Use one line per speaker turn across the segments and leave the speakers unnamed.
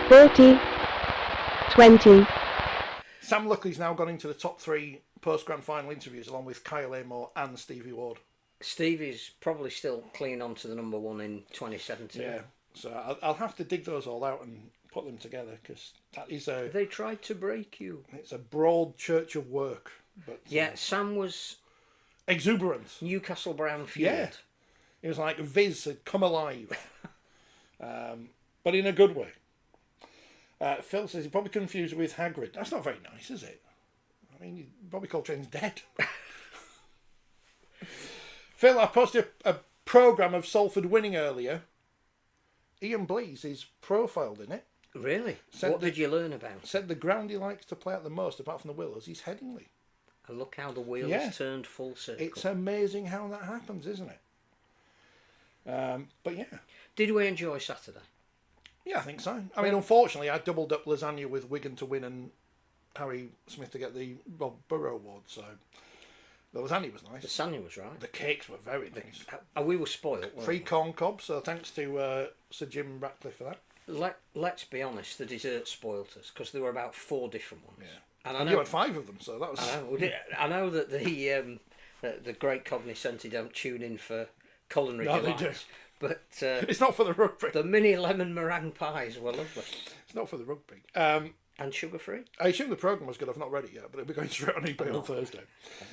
4020.
Sam Luckley's now gone into the top 3 post-grand final interviews along with Kyle Amor and Stevie Ward.
Stevie's probably still clinging on to the number 1 in 2017.
Yeah, so I'll have to dig those all out and put them together because that is a...
They tried to break you.
It's a broad church of work. But
yeah, Sam was...
exuberant.
Newcastle Brown fueled.
Yeah. It was like Viz had come alive. But in a good way. Phil says he's probably confused with Hagrid. That's not very nice, is it? I mean, Bobby Coltrane's dead. Phil, I posted a programme of Salford winning earlier. Ian Blease is profiled in it.
Really? What did you learn about?
Said the ground he likes to play at the most, apart from the Willows, is Headingley.
And look how the wheel has turned full circle.
It's amazing how that happens, isn't it? But yeah.
Did we enjoy Saturday?
Yeah, I think so. I mean, unfortunately, I doubled up lasagna with Wigan to win and Harry Smith to get the Rob Burrow award, so the lasagna was nice.
The lasagna was right.
The cakes were very nice.
We were spoiled.
Free corn cob, so thanks to Sir Jim Ratcliffe for that.
Let's be honest, the dessert spoiled us because there were about 4 different ones.
Yeah, and you had 5 of them, so that was.
I know that the great cognoscenti don't tune in for culinary delights.
They do.
But
it's not for the rugby.
The mini lemon meringue pies were lovely.
It's not for the rugby.
And sugar-free?
I assume the programme was good. I've not read it yet, but it'll be going straight on eBay on Thursday.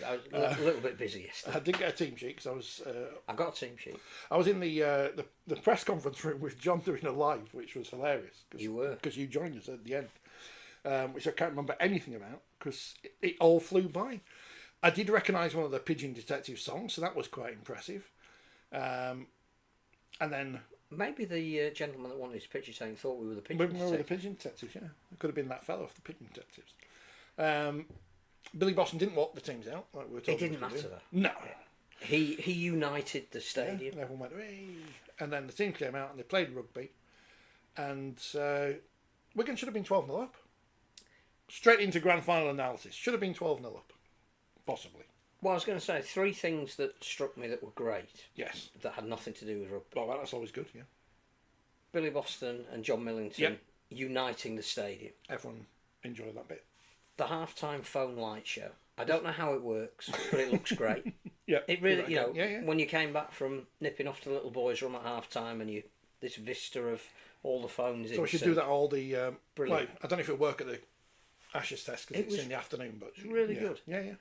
I was a little bit busy yesterday.
I didn't get a team sheet because I was...
I got a team sheet.
I was in the press conference room with John doing a live, which was hilarious.
You were?
Because you joined us at the end, which I can't remember anything about because it all flew by. I did recognise one of the Pigeon Detective songs, so that was quite impressive. And then...
Maybe the gentleman that wanted his picture taken thought we were the Pigeon Detectives.
We were the Pigeon Detectives, yeah. It could have been that fellow off the Pigeon Detectives. Billy Boston didn't walk the teams out. Like we were
it didn't matter, though.
No.
He united the stadium.
Yeah, everyone went, hey. And then the team came out and they played rugby. And Wigan should have been 12-0 up. Straight into grand final analysis. Should have been 12-0 up. Possibly.
Well, I was going to say 3 things that struck me that were great.
Yes.
That had nothing to do with rugby.
Well, that's always good, yeah.
Billy Boston and John Millington uniting the stadium.
Everyone enjoyed that bit.
The halftime phone light show. I don't know how it works, but it looks great.
Yeah.
It really, when you came back from nipping off to the little boys' room at halftime and this vista of all the phones.
So we should do that all the...
Brilliant.
I don't know if it'll work at the Ashes test because it's in the afternoon, but...
It's really good.
Yeah, yeah.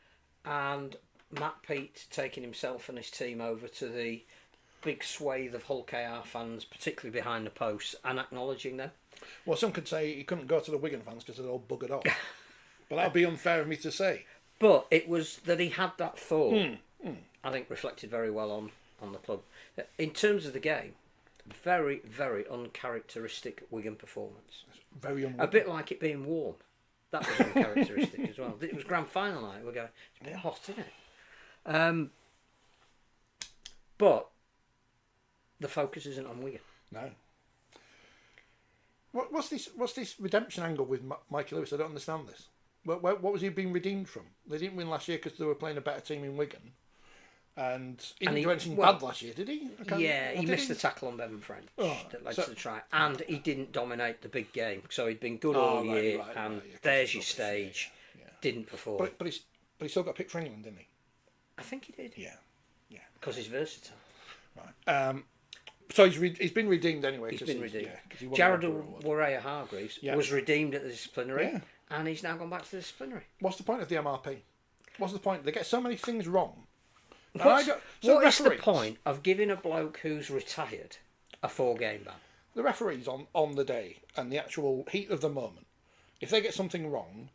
And Matt Pete taking himself and his team over to the big swathe of Hull KR fans, particularly behind the posts, and acknowledging them.
Well, some could say he couldn't go to the Wigan fans because they're all buggered off. But that would be unfair of me to say.
But it was that he had that thought, I think, reflected very well on the club. In terms of the game, very, very uncharacteristic Wigan performance.
Very unwigan.
A bit like it being warm. That was uncharacteristic as well. It was grand final night. We're going, it's a bit hot, isn't it? But the focus isn't on Wigan.
No. What's this redemption angle with Mikey Lewis? I don't understand this. What was he being redeemed from? They didn't win last year because they were playing a better team in Wigan. And he didn't do anything bad last year, did he?
He missed the tackle on Bevan French that led to the try. And he didn't dominate the big game. So he'd been good all year. There's your stage. Yeah. Didn't perform.
But he still got picked for England, didn't he?
I think he did.
Yeah.
Because he's versatile.
Right. So he's been redeemed anyway.
He's been redeemed.
Yeah,
Jared Waerea-Hargreaves was redeemed at the disciplinary.
Yeah.
And he's now gone back to the disciplinary.
What's the point of the MRP? What's the point? They get so many things wrong.
What is the point of giving a bloke who's retired a 4-game ban?
The referees on the day and the actual heat of the moment, if they get something wrong,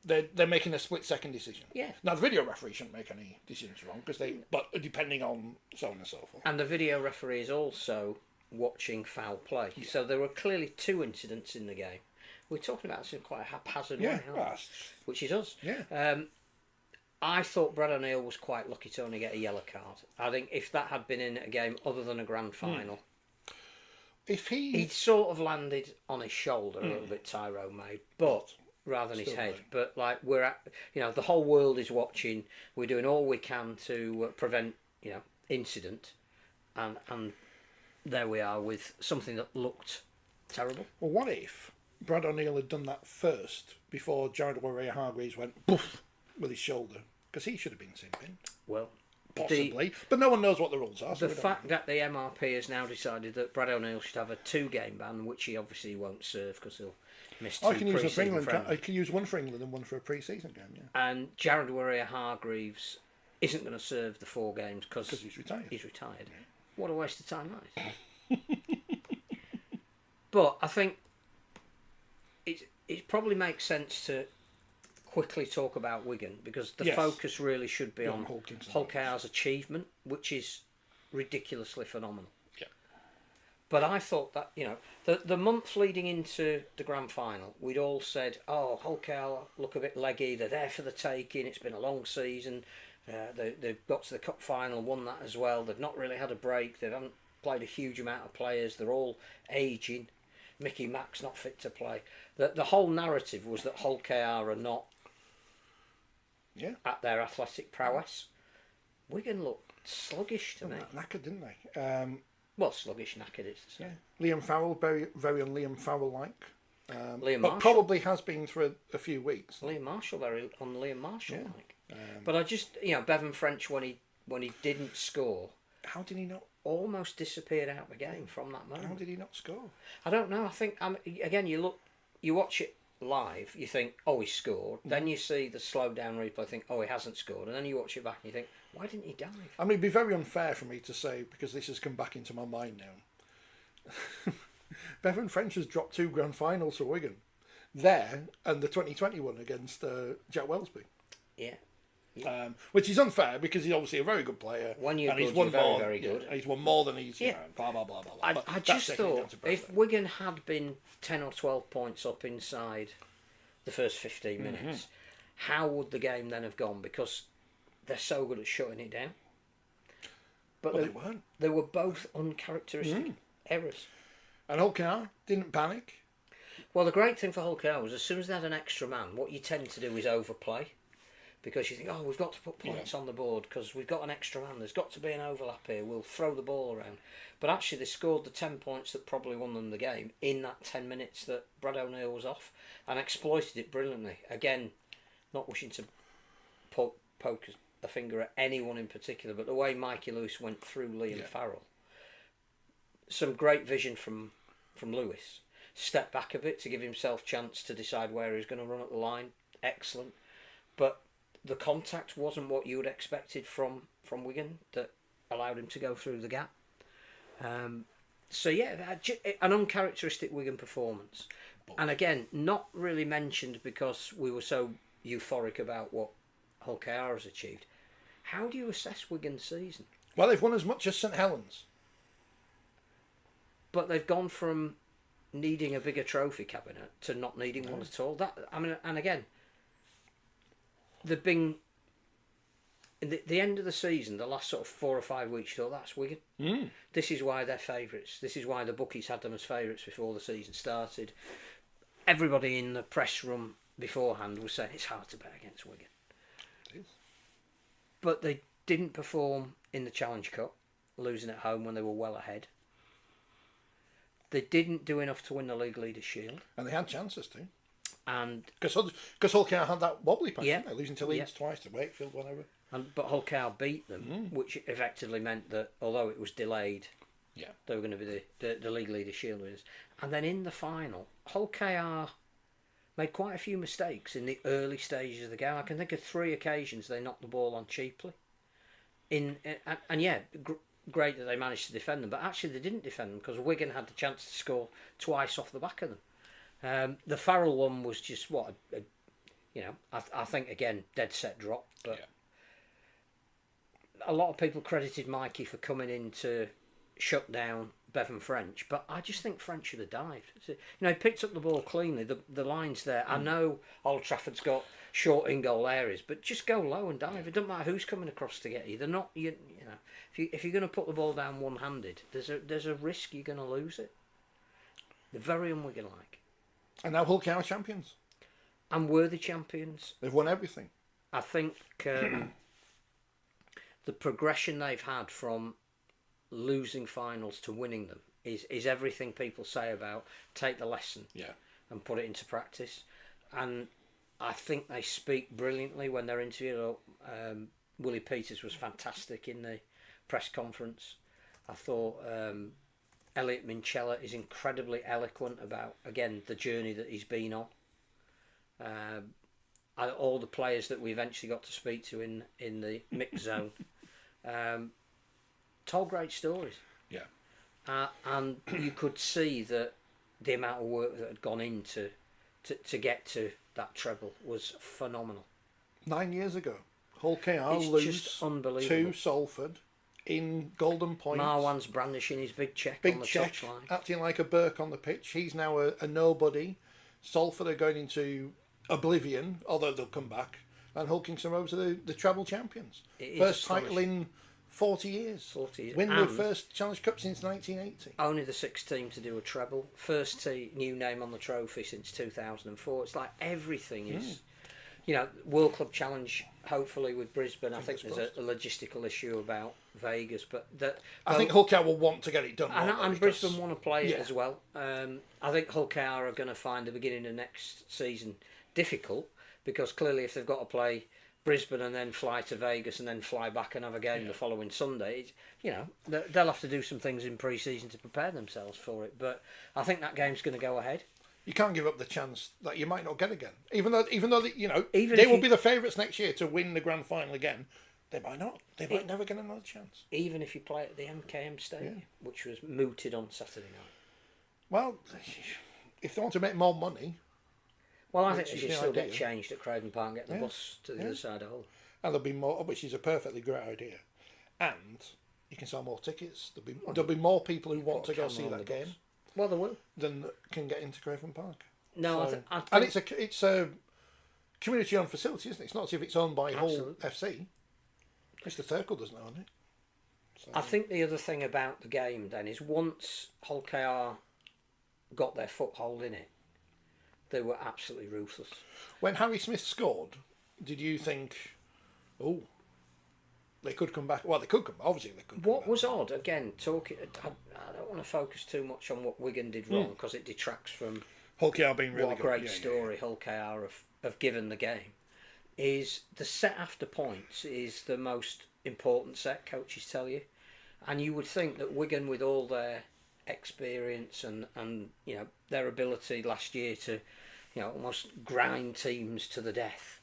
they're making a split-second decision.
Yeah.
Now the video referee shouldn't make any decisions wrong but depending on so on and so forth.
And the video referee is also watching foul play. Yeah. So there were clearly 2 incidents in the game. We're talking about this in quite a haphazard way, which is us.
Yeah.
I thought Brad O'Neill was quite lucky to only get a yellow card. I think if that had been in a game other than a grand final,
if he'd
sort of landed on his shoulder a little bit, Tyrone made, but rather than his head. Right. But like we're at, the whole world is watching. We're doing all we can to prevent, incident, and there we are with something that looked terrible.
Well, what if Brad O'Neill had done that first before Jared Waerea-Hargreaves went poof with his shoulder? Because he should have been simping.
Well,
Possibly. But no one knows what the rules are. So
the fact that the MRP has now decided that Brad O'Neill should have a 2-game ban, which he obviously won't serve because he'll miss 2
I can use one for
pre-season
England.
friendlies.
I can use one for England and one for a pre-season game. Yeah.
And Jared Waerea-Hargreaves isn't going to serve the 4 games because
he's retired.
He's retired. Yeah. What a waste of time that is. But I think it probably makes sense to quickly talk about Wigan because the focus really should be on Hull KR's achievement, which is ridiculously phenomenal.
Yeah.
But I thought that, the month leading into the grand final, we'd all said, oh, Hull KR look a bit leggy, they're there for the taking, it's been a long season, they've got to the cup final and won that as well, they've not really had a break, they haven't played a huge amount of players, they're all ageing, Mickey Mack's not fit to play. The whole narrative was that Hull KR are not at their athletic prowess. Wigan looked sluggish to me.
Knackered, didn't they?
Well, sluggish, knackered, it's the same.
Yeah. Liam Farrell, very, very on Liam Farrell-like.
Liam
but
Marshall.
probably has been for a few weeks.
Liam Marshall, very on Liam Marshall-like. But I just, Bevan French, when he didn't score...
How did he not?
Almost disappeared out of the game from that moment.
How did he not score?
I don't know. I think, again, you watch it live, you think, oh, he scored. Then you see the slowed down replay, think, oh, he hasn't scored. And then you watch it back and you think, why didn't he dive?
I mean, it'd be very unfair for me to say, because this has come back into my mind now. Bevan French has dropped 2 grand finals for Wigan. There, and the 2020 one against Jack Wellesby.
Yeah.
Which is unfair because he's obviously a very good player.
When you're
and
good,
he's won
you're very,
more,
very good.
He's won more than he's blah blah blah blah.
I just thought if Wigan had been 10 or 12 points up inside the first 15 minutes, how would the game then have gone? Because they're so good at shutting it down. But
they weren't.
They were both uncharacteristic errors.
And Hull KR didn't panic.
Well, the great thing for Hull KR was as soon as they had an extra man, what you tend to do is overplay. Because you think, oh, we've got to put points on the board because we've got an extra man. There's got to be an overlap here. We'll throw the ball around. But actually, they scored the 10 points that probably won them the game in that 10 minutes that Brad O'Neill was off and exploited it brilliantly. Again, not wishing to poke a finger at anyone in particular, but the way Mikey Lewis went through Liam Farrell, some great vision from Lewis. Step back a bit to give himself chance to decide where he's going to run at the line. Excellent. But the contact wasn't what you would expected from Wigan that allowed him to go through the gap. So yeah, an uncharacteristic Wigan performance. And again, not really mentioned because we were so euphoric about what Hull KR has achieved. How do you assess Wigan's season?
Well, they've won as much as St Helens.
But they've gone from needing a bigger trophy cabinet to not needing one at all. And again, they've been in the end of the season, the last sort of 4 or 5 weeks, you thought that's Wigan. This is why they're favourites. This is why the bookies had them as favourites before the season started. Everybody in the press room beforehand was saying it's hard to bet against Wigan.
It is.
But they didn't perform in the Challenge Cup, losing at home when they were well ahead. They didn't do enough to win the League Leaders' Shield.
And they had chances too.
And
because Hull KR had that wobbly patch,
Yeah.
didn't they? Losing to Leeds twice, to Wakefield, whatever.
but Hull KR beat them, which effectively meant that although it was delayed, they were going to be the League Leaders' Shield winners. And then in the final, Hull KR made quite a few mistakes in the early stages of the game. I can think of 3 occasions they knocked the ball on cheaply. Great that they managed to defend them, but actually they didn't defend them because Wigan had the chance to score twice off the back of them. The Farrell one was just I think again dead set drop, but a lot of people credited Mikey for coming in to shut down Bevan French, but I just think French should have dived. So, he picked up the ball cleanly. The line's there. I know Old Trafford's got short in goal areas, but just go low and dive. It doesn't matter who's coming across to get you. They're not if you're going to put the ball down one-handed, there's a risk you're going to lose it. They're very un-Wigan-like.
And now Hull KR are champions.
And worthy champions.
They've won everything.
I think the progression they've had from losing finals to winning them is everything people say about take the lesson and put it into practice. And I think they speak brilliantly when they're interviewed. Willie Peters was fantastic in the press conference. I thought Elliot Minchella is incredibly eloquent about, again, the journey that he's been on. All the players that we eventually got to speak to in the mix zone told great stories. Yeah. And you could see that the amount of work that had gone into to get to that treble was phenomenal.
9 years ago, Hull KR
It's
lose
just unbelievable.
to Salford in Golden Point.
Marwan's brandishing his big check on the touchline.
Acting like a Burke on the pitch. He's now a nobody. Salford are going into oblivion, although they'll come back. And Hull Kingston Rovers are the treble champions. First title in 40 years.
40 years.
Win the first Challenge Cup since 1980.
Only the sixth team to do a treble. First new name on the trophy since 2004. It's like everything is... You know, World Club Challenge, hopefully with Brisbane. I think there's a logistical issue about Vegas, but
I think Hull KR will want to get it done.
And Brisbane want to play it as well. I think Hull KR are going to find the beginning of next season difficult, because clearly if they've got to play Brisbane and then fly to Vegas and then fly back and have a game the following Sunday, they'll have to do some things in pre-season to prepare themselves for it. But I think that game's going to go ahead.
You can't give up the chance that you might not get again. Even though they
Even
will be the favourites next year to win the grand final again, they might not. They might never get another chance.
Even if you play at the MKM Stadium, which was mooted on Saturday night.
Well, if they want to make more money...
Well, I think they should still get changed at Craven Park and get the bus to the other side of Hull.
And there'll be more, which is a perfectly great idea. And you can sell more tickets. There'll be more people who want to go see that game.
Well, they will.
Then can get into Craven Park.
No,
so,
I think...
And it's a community-owned facility, isn't it? It's not as if it's owned by Hull FC. Mr. Thurkle doesn't own it. So.
I think the other thing about the game then is once Hull KR got their foothold in it, they were absolutely ruthless.
When Harry Smith scored, did you think, they could come back? Well, they could come. Obviously, they could.
What was odd, again, I don't want to focus too much on what Wigan did wrong because it detracts from
Hull KR being really
what a great story Hull KR have given the game. Is the set after points is the most important set, coaches tell you, and you would think that Wigan, with all their experience and their ability last year to almost grind teams to the death,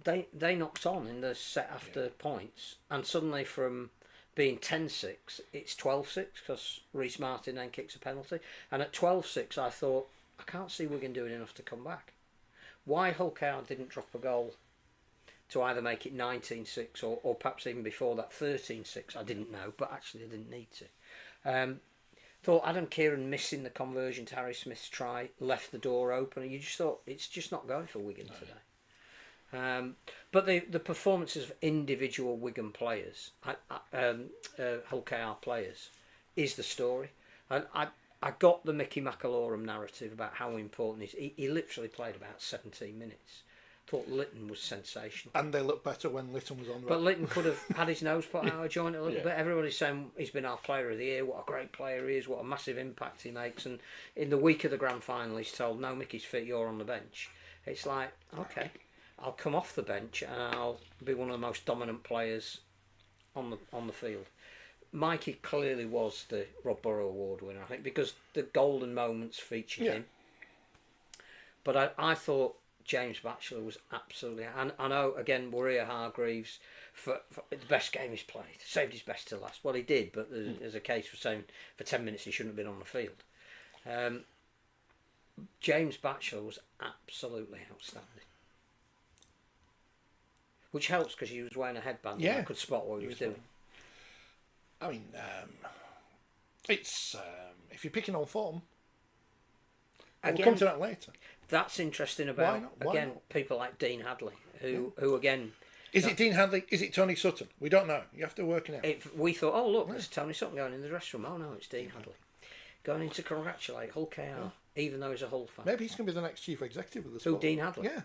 they knocked on in the set after points, and suddenly from being 10-6 it's 12-6 because Reece Martin then kicks a penalty, and at 12-6 I thought, I can't see Wigan doing enough to come back. Why Hull KR didn't drop a goal to either make it 19-6 or perhaps even before that 13-6, I didn't know, but actually they didn't need to. Thought Adam Kieran missing the conversion to Harry Smith's try left the door open, and you just thought it's just not going for Wigan today. But the performances of individual Wigan players, Hull KR players, is the story. And I got the Mickey McAlorum narrative about how important he is. He literally played about 17 minutes. Thought Lytton was sensational.
And they looked better when Lytton was on.
But Lytton could have had his nose put out of joint a little bit. Everybody's saying he's been our player of the year, what a great player he is, what a massive impact he makes. And in the week of the grand final, he's told, no, Mickey's fit, you're on the bench. It's like, okay, I'll come off the bench and I'll be one of the most dominant players on the field. Mikey clearly was the Rob Burrow Award winner, I think, because the golden moments featured him. But I thought James Batchelor was absolutely... And I know, again, Waerea-Hargreaves, for the best game he's played, saved his best to last. Well, he did, but there's a case for saying for 10 minutes he shouldn't have been on the field. James Batchelor was absolutely outstanding. Which helps because he was wearing a headband and I could spot what he was doing.
I mean, it's if you're picking on form, we'll come to that later.
That's interesting about people like Dean Hadley, who again.
Is it Dean Hadley? Is it Tony Sutton? We don't know. You have to work it out.
If we thought, oh look, there's Tony Sutton going in the dressing room. Oh no, it's Dean Hadley going in to congratulate Hull KR, even though he's a Hull fan.
Maybe he's going to be the next chief executive of the sport.
Who, Dean Hadley?
Yeah.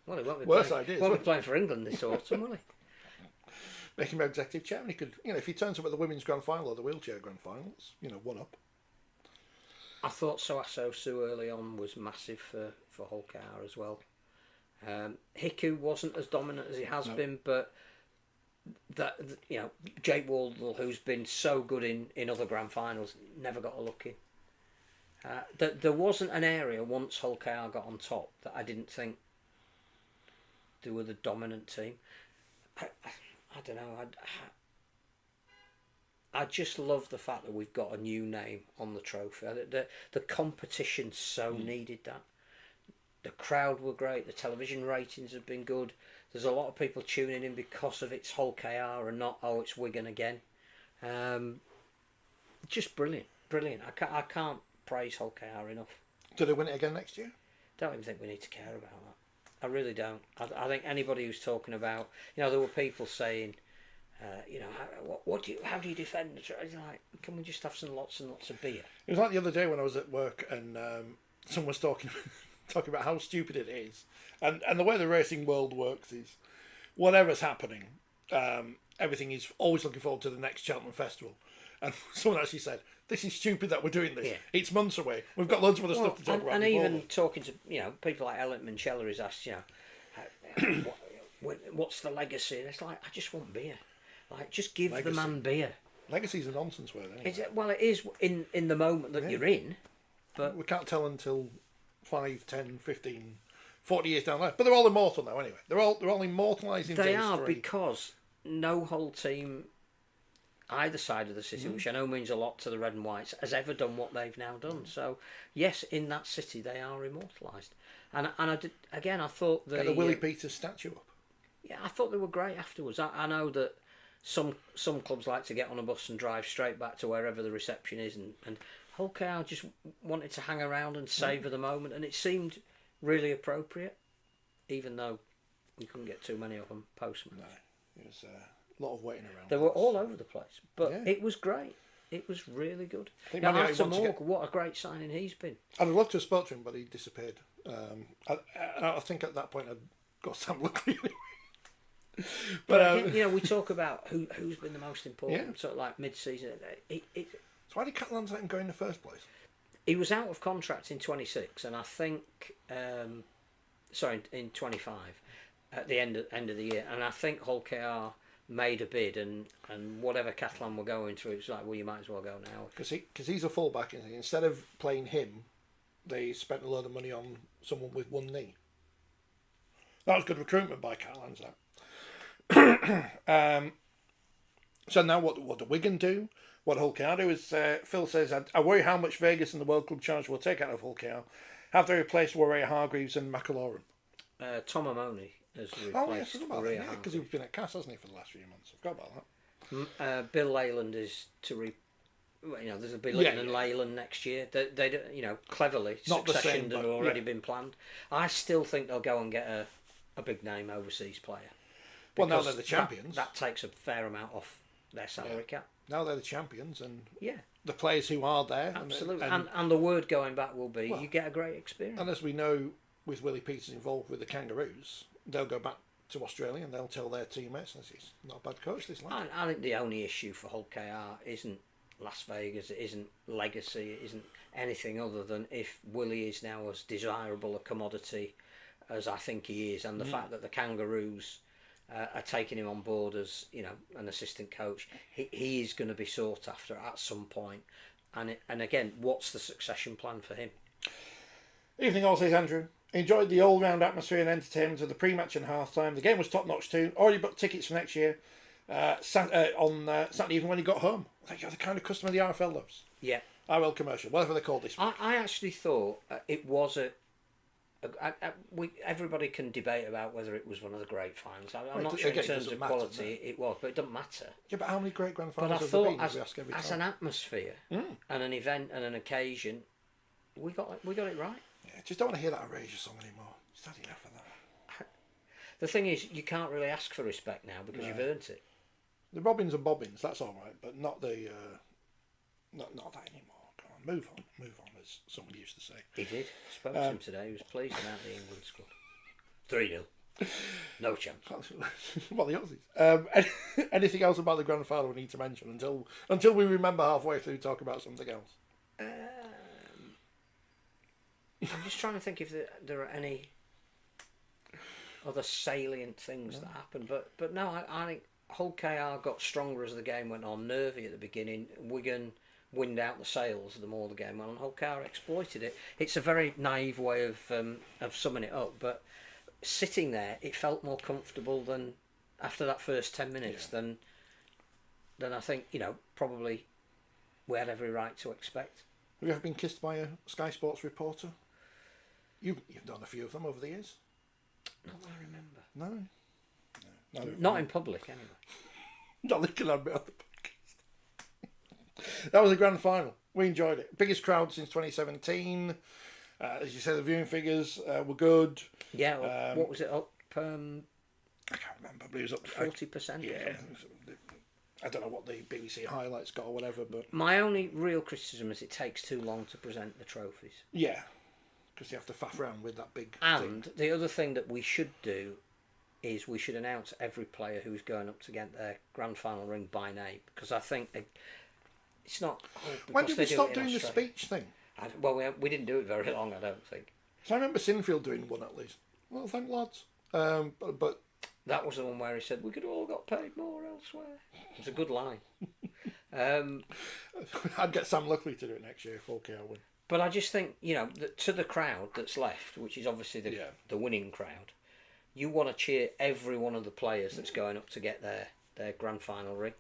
Well, he won't be
Worse
playing,
ideas.
Won't be playing for England this autumn, will he?
Make him executive chairman. He could, if he turns up at the women's grand final or the wheelchair grand final, it's, one up.
I thought Soaso Su early on was massive for Hull KR as well. Hiku wasn't as dominant as he has been, but Jake Wardle, who's been so good in other grand finals, never got a look in. There wasn't an area once Hull KR got on top that I didn't think they were the dominant team. I don't know. I just love the fact that we've got a new name on the trophy. The competition so needed that. The crowd were great. The television ratings have been good. There's a lot of people tuning in because of it's Hull KR and not it's Wigan again. Just brilliant. I can't praise Hull KR enough.
Do they win it again next year?
Don't even think we need to care about that. I really don't. I think anybody who's talking about, there were people saying, how do you defend it? It's like, can we just have some lots and lots of beer?
It was like the other day when I was at work and someone was talking about how stupid it is, and the way the racing world works is, whatever's happening, everything is always looking forward to the next Cheltenham Festival. And someone actually said, "This is stupid that we're doing this. Yeah. It's months away. We've got loads of other stuff to talk about."
And even talking to people like Ellen Manchella is asked, what's the legacy? And it's like, I just want beer. Like, just give the man beer.
Legacy's a nonsense word, anyway.
It is in the moment that you're in, but
we can't tell until 5, 10, 15, 40 years down the line. But they're all immortal now, anyway. They're all immortalised into history.
They are, because no Hull team, either side of the city, which I know means a lot to the red and whites, has ever done what they've now done. So yes, in that city they are immortalised. And I did, again, I thought
get the Willie Peters statue up.
Yeah, I thought they were great afterwards. I know that some clubs like to get on a bus and drive straight back to wherever the reception is, and Hull KR just wanted to hang around and savour the moment, and it seemed really appropriate, even though we couldn't get too many of them post-match.
No, it was a lot of waiting around.
They were all over the place, but it was great. It was really good. Arthur Morgan, what a great signing he's been.
I'd love to have spoken to him, but he disappeared. I think at that point I'd got Sam Luckley anyway. But
we talk about who's been the most important, sort of like mid-season.
So why did Catalans let him go in the first place?
He was out of contract in 26, and I think, in 25, at the end of the year, and I think Hull KR made a bid, and whatever Catalan were going through, it's like, well, you might as well go now.
Because he's a fullback, and instead of playing him, they spent a load of money on someone with one knee. That was good recruitment by Catalans, that. So now what do Wigan do? What Hull KR do is, Phil says, I worry how much Vegas and the World Club Charge will take out of Hull KR. Have they replaced Waerea-Hargreaves and McAloran?
Tom Amoni has replaced
Waerea-Hargreaves. Yeah, because he's been at Cass, hasn't he, for the last few months? I forgot about
that. Bill Leyland is to there's a Bill Leyland and Leyland next year. They cleverly, succession had already been planned. I still think they'll go and get a big name overseas player.
Well, now they're the champions.
That takes a fair amount off their salary cap.
Now they're the champions, and the players who are there.
Absolutely. And the word going back will be, you get a great experience.
And as we know, with Willie Peters involved with the Kangaroos, they'll go back to Australia and they'll tell their teammates, he's not a bad coach, this lad.
I think the only issue for Hull KR isn't Las Vegas, it isn't legacy, it isn't anything other than if Willie is now as desirable a commodity as I think he is, and the fact that the Kangaroos are taking him on board as an assistant coach, he is going to be sought after at some point. And again, what's the succession plan for him?
Evening all, says Andrew. Enjoyed the all-round atmosphere and entertainment of the pre-match and half-time. The game was top-notch too. Already booked tickets for next year. On Saturday evening when he got home. I think you're the kind of customer the RFL loves.
Yeah.
RL commercial, whatever they call this one.
I actually thought it was everybody can debate about whether it was one of the great finals. I'm not sure in terms of quality it was, but it doesn't matter.
Yeah, but how many great grand finals
have there been? As an atmosphere and an event and an occasion, we got it right.
Yeah, just don't want to hear that outrageous song anymore. Just had enough of that.
The thing is, you can't really ask for respect now because you've earned it.
The Robins and Bobbins, that's all right, but not the not that anymore. Come on, move on, as someone used to say.
He did. Spoke to him today. He was pleased about the England squad. 3-0. No chance.
Well, the Aussies. Anything else about the grand final we need to mention until we remember halfway through talk about something else?
I'm just trying to think if there are any other salient things that happened, but no, I think Hull KR got stronger as the game went on. Nervy at the beginning. Wigan wind out the sails the more the game went on. Hull KR exploited it. It's a very naive way of summing it up, but sitting there, it felt more comfortable than after that first 10 minutes than I think, probably we had every right to expect.
Have you ever been kissed by a Sky Sports reporter? You've done a few of them over the years.
Not that I remember.
No.
Not in public, anyway.
Not that you can admit on the podcast. That was the grand final. We enjoyed it. Biggest crowd since 2017. As you said, the viewing figures were good.
Yeah, what was it up?
I can't remember, but it was up to
40%.
Yeah. I don't know what the BBC highlights got or whatever, but
my only real criticism is it takes too long to present the trophies.
yeah, because you have to faff around with that big
And
thing.
the other thing that we should do is we should announce every player who's going up to get their grand final ring by name, because I think it's not.
When did we stop doing the speech thing?
Well, we didn't do it very long, I don't think.
So I remember Sinfield doing one at least. Well, thank lads. But
that was the one where he said we could have all got paid more elsewhere. It's a good line.
I'd get Sam Luckley to do it next year if OK win.
But I just think, to the crowd that's left, which is obviously the winning crowd, you want to cheer every one of the players that's going up to get their grand final ring.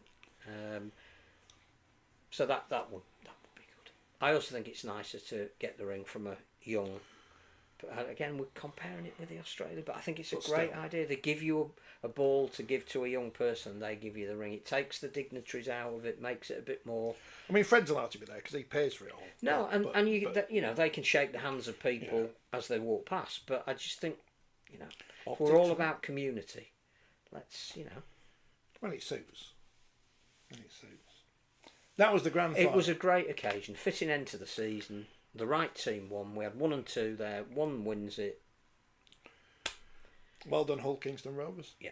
So that would be good. I also think it's nicer to get the ring from a young. But again, we're comparing it with the Australia, but I think it's a great idea. They give you a ball to give to a young person, they give you the ring. It takes the dignitaries out of it, makes it a bit more.
I mean, Fred's allowed to be there because he pays for it all.
No, they can shake the hands of people as they walk past. But I just think, we're all about community. Let's,
When it suits. That was the grand final.
It was a great occasion, fitting end to the season. The right team won. We had 1 and 2 there. One wins it.
Well done, Hull Kingston Rovers.
Yeah.